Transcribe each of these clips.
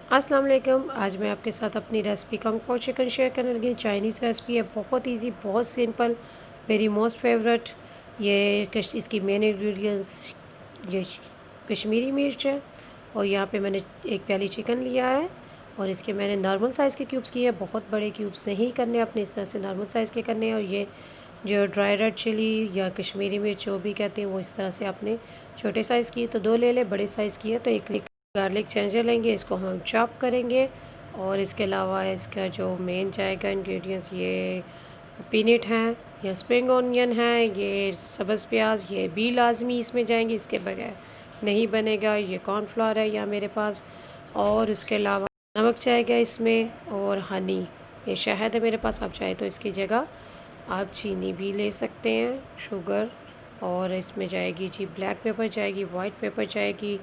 अस्सलाम वालेकुम। आज मैं आपके साथ अपनी रेसिपी कंग पो चिकन शेयर करने लगी। चाइनीज़ रेसिपी है, बहुत इजी, बहुत सिंपल, मेरी मोस्ट फेवरेट। इसकी मेन इंग्रेडिएंट्स ये कश्मीरी मिर्च है, और यहाँ पे मैंने एक प्याली चिकन लिया है, और इसके मैंने नॉर्मल साइज़ के क्यूब्स किए हैं। बहुत बड़े क्यूब्स नहीं करने अपने, इस तरह से नॉर्मल साइज़ के करने हैं। और ये जो ड्राई रेड चिली या कश्मीरी मिर्च जो भी कहते हैं, वो इस तरह से आपने छोटे साइज़ की तो 2 ले लें, बड़े साइज़ की है तो 1 गार्लिक चेंजर लेंगे, इसको हम चॉप करेंगे। और इसके अलावा इसका जो मेन जाएगा इंग्रेडिएंट्स, ये पीनट हैं या स्प्रिंग ऑनियन है, ये सब्ज़ प्याज, ये भी लाजमी इसमें जाएंगे, इसके बगैर नहीं बनेगा। ये कॉर्नफ्लोर है यहाँ मेरे पास, और उसके अलावा नमक जाएगा इसमें, और हनी, ये शहद है मेरे पास। आप चाहे तो इसकी जगह आप चीनी भी ले सकते हैं, शुगर। और इसमें जाएगी जी ब्लैक पेपर जाएगी, वाइट पेपर जाएगी,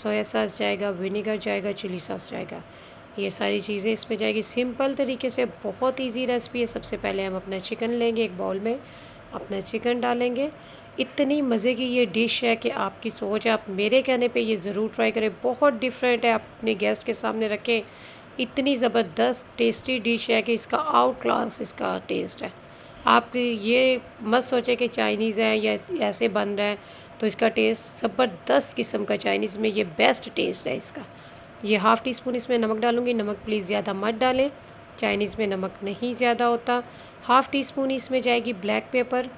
सोया सॉस जाएगा, विनेगर जाएगा, चिली सॉस जाएगा। ये सारी चीज़ें इसमें जाएगी। सिंपल तरीके से बहुत इजी रेसिपी है। सबसे पहले हम अपना चिकन लेंगे, एक बाउल में अपना चिकन डालेंगे। इतनी मज़े की ये डिश है कि आपकी सोच, आप मेरे कहने पे ये ज़रूर ट्राई करें। बहुत डिफरेंट है, आप अपने गेस्ट के सामने रखें। इतनी ज़बरदस्त टेस्टी डिश है कि इसका आउट क्लास इसका टेस्ट है। आप ये मत सोचें कि चाइनीज़ है या ऐसे बन रहा है, तो इसका टेस्ट ज़बरदस्त किस्म का चाइनीज़ में ये बेस्ट टेस्ट है इसका। ये हाफ़ टी स्पून इसमें नमक डालूँगी। नमक प्लीज़ ज़्यादा मत डालें, चाइनीज़ में नमक नहीं ज़्यादा होता। हाफ़ टी स्पून इसमें जाएगी ब्लैक पेपर।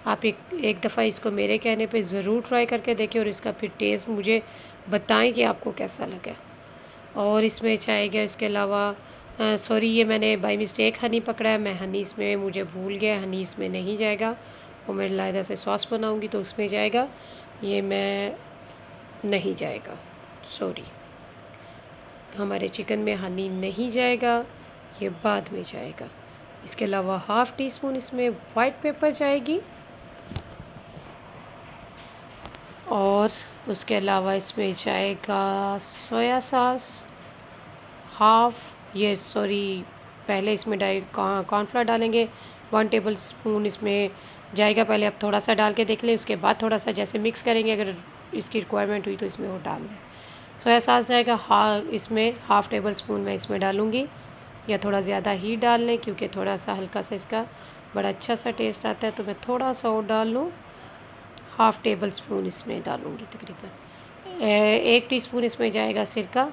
आप एक दफ़ा इसको मेरे कहने पे ज़रूर ट्राई करके देखें, और इसका फिर टेस्ट मुझे बताएं कि आपको कैसा लगा। और इसमें जाएगा इसके अलावा सॉरी, ये मैंने बाय मिस्टेक हनी पकड़ा है, मैं हनी इसमें मुझे भूल गया, हनी इसमें नहीं जाएगा। वो मैं लायदा से सॉस बनाऊंगी तो उसमें जाएगा, ये मैं नहीं जाएगा, सॉरी, हमारे चिकन में हनी नहीं जाएगा, ये बाद में जाएगा। इसके अलावा हाफ़ टी स्पून इसमें वाइट पेपर जाएगी, और उसके अलावा इसमें जाएगा सोया सॉस पहले इसमें कॉर्नफ्लोर डालेंगे 1 टेबल स्पून इसमें जाएगा। पहले आप थोड़ा सा डाल के देख लें, उसके बाद थोड़ा सा जैसे मिक्स करेंगे, अगर इसकी रिक्वायरमेंट हुई तो इसमें वो डाल दें। सोया सॉस जाएगा इसमें हाफ़ टेबल स्पून मैं इसमें डालूँगी, या थोड़ा ज़्यादा ही डाल लें, क्योंकि थोड़ा सा हल्का सा इसका बड़ा अच्छा सा टेस्ट आता है, तो मैं थोड़ा सा और डाल लूँ। हाफ़ टेबल स्पून इसमें डालूँगी तकरीबन। 1 टीस्पून इसमें जाएगा सिरका।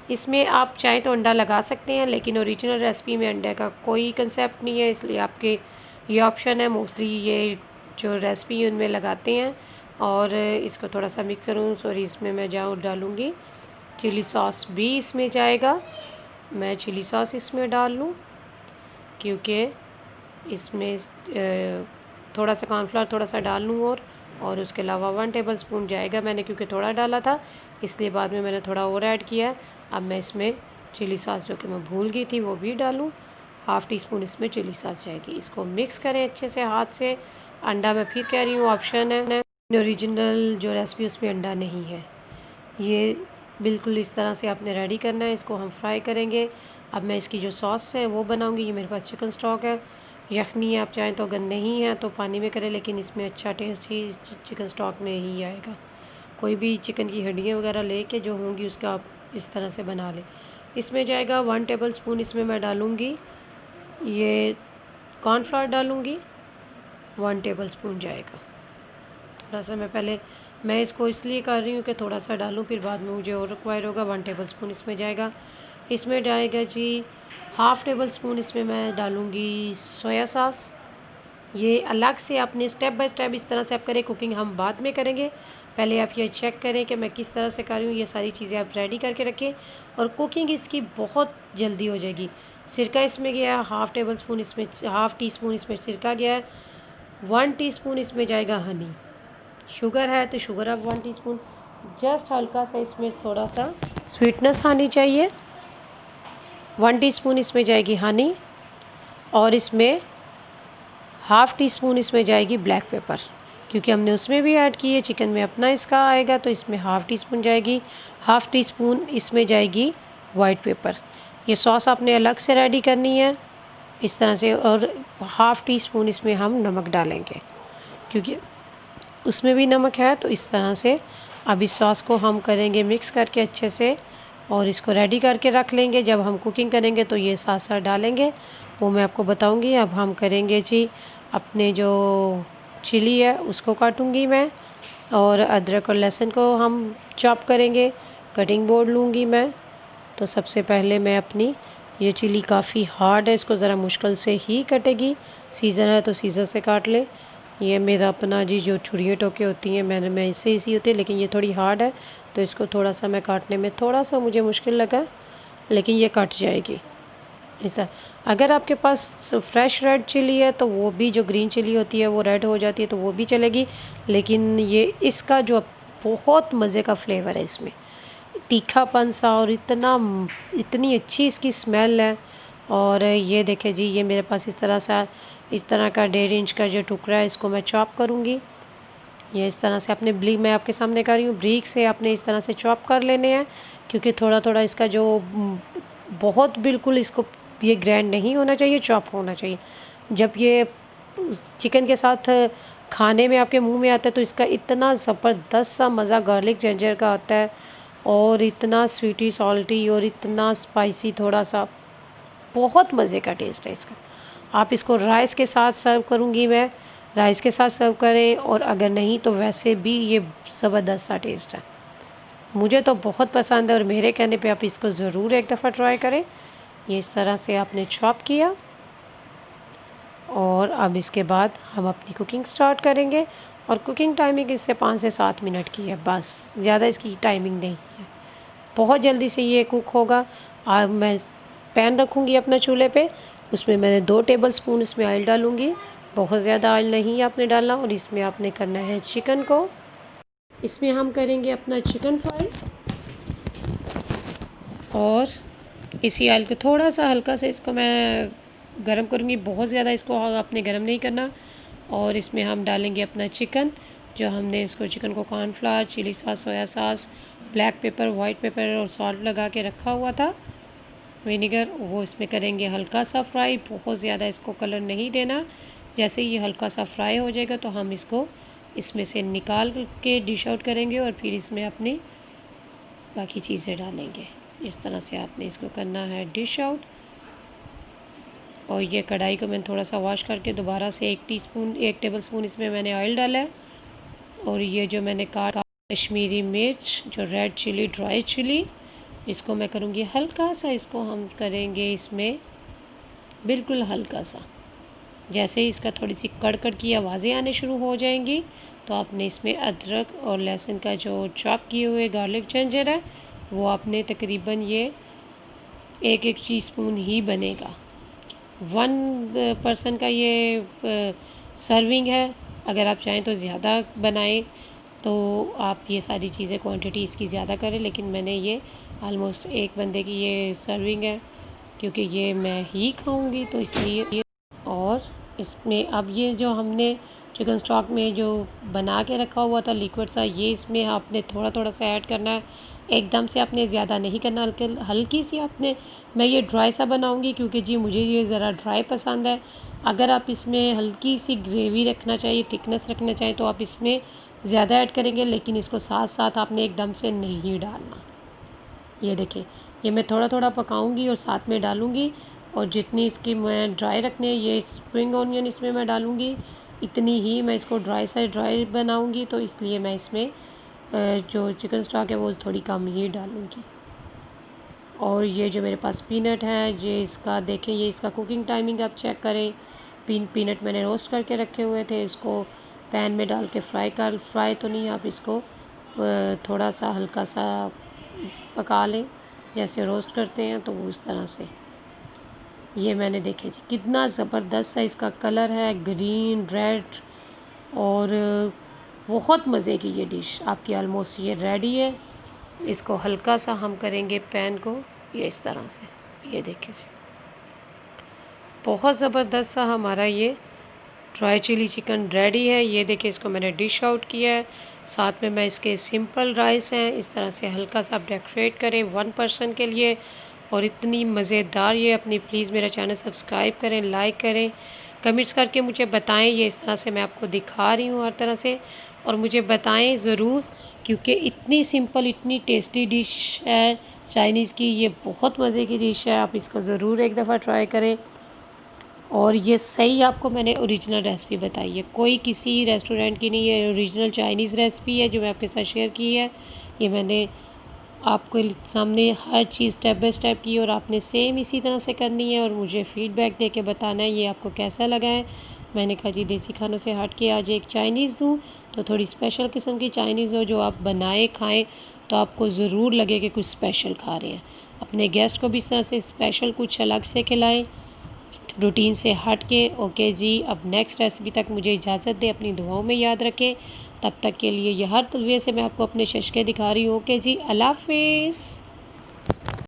इसमें आप चाहें तो अंडा लगा सकते हैं, लेकिन ओरिजिनल रेसिपी में अंडे का कोई कंसेप्ट नहीं है, इसलिए आपके ये ऑप्शन है। मोस्टली ये जो रेसिपी उनमें लगाते हैं। और इसको थोड़ा सा मिक्स करूँ, सॉरी, इसमें मैं डालूँगी चिली सॉस भी इसमें जाएगा। मैं चिली सॉस इसमें डाल लूँ, क्योंकि इसमें थोड़ा सा कॉर्नफ्लोर थोड़ा सा डाल लूँ। और उसके अलावा 1 टेबल स्पून जाएगा, मैंने क्योंकि थोड़ा डाला था इसलिए बाद में मैंने थोड़ा और ऐड किया है। अब मैं इसमें चिली सॉस, जो कि मैं भूल गई थी, वो भी डालूँ। हाफ़ टी स्पून इसमें चिली सॉस जाएगी। इसको मिक्स करें अच्छे से हाथ से। अंडा मैं फिर कह रही हूँ ऑप्शन है, ओरिजिनल जो रेसिपी उसमें अंडा नहीं है। ये बिल्कुल इस तरह से आपने रेडी करना है। इसको हम फ्राई करेंगे। अब मैं इसकी जो सॉस है वो बनाऊँगी। ये मेरे पास चिकन स्टॉक है, यखनी, आप चाहें तो अगर नहीं है तो पानी में करें, लेकिन इसमें अच्छा टेस्ट ही चिकन स्टॉक में ही आएगा। कोई भी चिकन की हड्डियाँ वगैरह लेके जो होंगी उसका आप इस तरह से बना लें। इसमें जाएगा 1 टेबल स्पून इसमें मैं डालूँगी, ये कॉर्नफ्लोर डालूँगी, 1 टेबल स्पून जाएगा। थोड़ा सा मैं इसको इसलिए कर रही हूँ कि थोड़ा सा डालूँ, फिर बाद में मुझे और रिक्वायर होगा। 1 टेबल स्पून इसमें जाएगा। इसमें जाएगा जी हाफ़ टेबल स्पून इसमें मैं डालूँगी सोया सॉस। ये अलग से आपने स्टेप बाय स्टेप इस तरह से आप करें, कुकिंग हम बाद में करेंगे। पहले आप ये चेक करें कि मैं किस तरह से कर रही हूँ। ये सारी चीज़ें आप रेडी करके रखें, और कुकिंग इसकी बहुत जल्दी हो जाएगी। सिरका इसमें गया हाफ़ टेबल स्पून, इसमें हाफ़ टी स्पून इसमें सिरका गया है। 1 टीस्पून इसमें जाएगा हनी। शुगर है तो शुगर आप 1 टीस्पून, जस्ट हल्का सा इसमें थोड़ा सा स्वीटनेस आनी चाहिए। 1 टीस्पून इसमें जाएगी हनी, और इसमें हाफ़ टी स्पून इसमें जाएगी ब्लैक पेपर, क्योंकि हमने उसमें भी ऐड की है, चिकन में अपना इसका आएगा, तो इसमें हाफ़ टी स्पून जाएगी। हाफ़ टी स्पून इसमें जाएगी वाइट पेपर। ये सॉस आपने अलग से रेडी करनी है इस तरह से। और हाफ़ टी स्पून इसमें हम नमक डालेंगे, क्योंकि उसमें भी नमक है। तो इस तरह से अब इस सॉस को हम करेंगे मिक्स करके अच्छे से, और इसको रेडी करके रख लेंगे। जब हम कुकिंग करेंगे तो ये साथ साथ डालेंगे, वो मैं आपको बताऊंगी। अब हम करेंगे जी अपने जो चिली है उसको काटूंगी मैं, और अदरक और लहसुन को हम चॉप करेंगे। कटिंग बोर्ड लूँगी मैं। तो सबसे पहले मैं अपनी ये चिली काफ़ी हार्ड है, इसको ज़रा मुश्किल से ही कटेगी। सीज़र है तो सीज़र से काट ले। ये मेरा अपना जी जो छुरियाँ टोके होती हैं मैं इससे इसी होती है, लेकिन ये थोड़ी हार्ड है तो इसको थोड़ा सा मैं काटने में थोड़ा सा मुझे मुश्किल लगा, लेकिन ये कट जाएगी इस तरह। अगर आपके पास फ्रेश रेड चिली है तो वो भी, जो ग्रीन चिली होती है वो रेड हो जाती है तो वो भी चलेगी, लेकिन ये इसका जो बहुत मज़े का फ्लेवर है इसमें, तीखापन सा, और इतनी अच्छी इसकी स्मेल है। और ये देखें जी, ये मेरे पास इस तरह का 1.5 इंच का जो टुकड़ा है, इसको मैं चॉप करूँगी। ये इस तरह से अपने ब्रीक, मैं आपके सामने कर रही हूँ, ब्रीक से आपने इस तरह से चॉप कर लेने हैं, क्योंकि थोड़ा थोड़ा इसका जो बहुत बिल्कुल इसको ये ग्राइंड नहीं होना चाहिए, चॉप होना चाहिए। जब ये चिकन के साथ खाने में आपके मुंह में आता है तो इसका इतना ज़बरदस्त सा मज़ा गार्लिक जिंजर का आता है, और इतना स्वीटी सॉल्टी और इतना स्पाइसी, थोड़ा सा बहुत मज़े का टेस्ट है इसका। आप इसको राइस के साथ सर्व करूँगी मैं, राइस के साथ सर्व करें, और अगर नहीं तो वैसे भी ये ज़बरदस्त सा टेस्ट है। मुझे तो बहुत पसंद है, और मेरे कहने पे आप इसको ज़रूर एक दफ़ा ट्राई करें। ये इस तरह से आपने चॉप किया, और अब इसके बाद हम अपनी कुकिंग स्टार्ट करेंगे। और कुकिंग टाइमिंग इससे 5 से 7 मिनट की है, बस ज़्यादा इसकी टाइमिंग नहीं है। बहुत जल्दी से ये कुक होगा। अब मैं पैन रखूँगी अपना चूल्हे पे, उसमें मैंने 2 टेबल स्पून इसमें ऑयल डालूँगी। बहुत ज़्यादा ऑयल नहीं आपने डालना, और इसमें आपने करना है चिकन को। इसमें हम करेंगे अपना चिकन फ्राई, और इसी ऑयल को थोड़ा सा हल्का से इसको मैं गरम करूँगी, बहुत ज़्यादा इसको आपने गरम नहीं करना। और इसमें हम डालेंगे अपना चिकन, जो हमने इसको चिकन को cornflour, chilli sauce, soya sauce, black pepper, white pepper और सॉल्ट लगा के रखा हुआ था, विनेगर, वो इसमें करेंगे हल्का सा फ्राई। बहुत ज़्यादा इसको कलर नहीं देना। जैसे ये हल्का सा फ्राई हो जाएगा तो हम इसको इसमें से निकाल के डिश आउट करेंगे, और फिर इसमें अपनी बाकी चीज़ें डालेंगे। इस तरह से आपने इसको करना है डिश आउट। और ये कढ़ाई को मैंने थोड़ा सा वॉश करके दोबारा से 1 टेबल स्पून इसमें मैंने ऑयल डाला है। और ये जो मैंने कश्मीरी मिर्च, जो रेड चिली, ड्राई चिली, इसको मैं करूँगी हल्का सा, इसको हम करेंगे इसमें बिल्कुल हल्का सा। जैसे ही इसका थोड़ी सी कड़कड़ की आवाज़ें आने शुरू हो जाएंगी तो आपने इसमें अदरक और लहसुन का जो चॉप किए हुए गार्लिक जिंजर है वो आपने तकरीबन ये 1 टीस्पून ही बनेगा। 1 पर्सन का ये सर्विंग है। अगर आप चाहें तो ज़्यादा बनाएं तो आप ये सारी चीज़ें क्वांटिटी इसकी ज़्यादा करें, लेकिन मैंने ये ऑलमोस्ट 1 बंदे की ये सर्विंग है, क्योंकि ये मैं ही खाऊंगी तो इसलिए। और इसमें अब ये जो हमने चिकन स्टॉक में जो बना के रखा हुआ था लिक्विड सा, ये इसमें आपने थोड़ा थोड़ा सा ऐड करना है। एकदम से आपने ज़्यादा नहीं करना, हल्की सी आपने, मैं ये ड्राई सा बनाऊंगी क्योंकि जी मुझे ये ज़रा ड्राई पसंद है। अगर आप इसमें हल्की सी ग्रेवी रखना चाहिए, थिकनेस रखना चाहिए तो आप इसमें ज़्यादा ऐड करेंगे, लेकिन इसको साथ साथ आपने एकदम से नहीं डालना। ये देखिए, ये मैं थोड़ा थोड़ा पकाऊंगी और साथ में डालूंगी। और जितनी इसकी मैं ड्राई रखनी है, ये स्प्रिंग ऑनियन इसमें मैं डालूंगी, इतनी ही मैं इसको ड्राई बनाऊंगी, तो इसलिए मैं इसमें जो चिकन स्टॉक है वो थोड़ी कम ही डालूंगी। और ये जो मेरे पास पीनट है, ये इसका देखें, ये इसका कुकिंग टाइमिंग आप चेक करें। पीनट मैंने रोस्ट करके रखे हुए थे, इसको पैन में डाल के फ्राई तो नहीं, आप इसको थोड़ा सा हल्का सा पका लें, जैसे रोस्ट करते हैं तो वो इस तरह से। ये मैंने देखे जी कितना ज़बरदस्त सा इसका कलर है, ग्रीन रेड, और बहुत मज़े की ये डिश आपकी ऑलमोस्ट ये रेडी है। इसको हल्का सा हम करेंगे पैन को ये इस तरह से, ये देखिए जी बहुत ज़बरदस्त सा हमारा ये ड्राई चिली चिकन रेडी है। ये देखिए, इसको मैंने डिश आउट किया है। साथ में मैं इसके सिंपल राइस हैं, इस तरह से हल्का सा आप डेकोरेट करें 1 पर्सन के लिए, और इतनी मज़ेदार ये अपनी प्लीज़ मेरा चैनल सब्सक्राइब करें, लाइक करें, कमेंट्स करके मुझे बताएं। ये इस तरह से मैं आपको दिखा रही हूँ हर तरह से, और मुझे बताएं ज़रूर, क्योंकि इतनी सिंपल इतनी टेस्टी डिश है चाइनीज़ की। ये बहुत मज़े की डिश है, आप इसको ज़रूर एक दफ़ा ट्राई करें। और ये सही आपको मैंने ओरिजिनल रेसिपी बताई है, कोई किसी रेस्टोरेंट की नहीं है, ओरिजिनल चाइनीज़ रेसिपी है जो मैं आपके साथ शेयर की है। ये मैंने आपके सामने हर चीज़ स्टेप बाय स्टेप की और आपने सेम इसी तरह से करनी है और मुझे फ़ीडबैक दे के बताना है ये आपको कैसा लगा है। मैंने कहा जी देसी खानों से हट के आज एक चाइनीज़ दूँ, तो थोड़ी स्पेशल किस्म की चाइनीज़ हो जो आप बनाएँ खाएँ तो आपको ज़रूर लगे कि कुछ स्पेशल खा रहे हैं। अपने गेस्ट को भी इस तरह से स्पेशल कुछ अलग से खिलाएँ, रूटीन से हट के। ओके जी, अब नेक्स्ट रेसिपी तक मुझे इजाज़त दें, अपनी दुआओं में याद रखें। तब तक के लिए ये हर तरीके से मैं आपको अपने शशके दिखा रही हूँ। ओके जी, अल्लाह हाफ़िज़।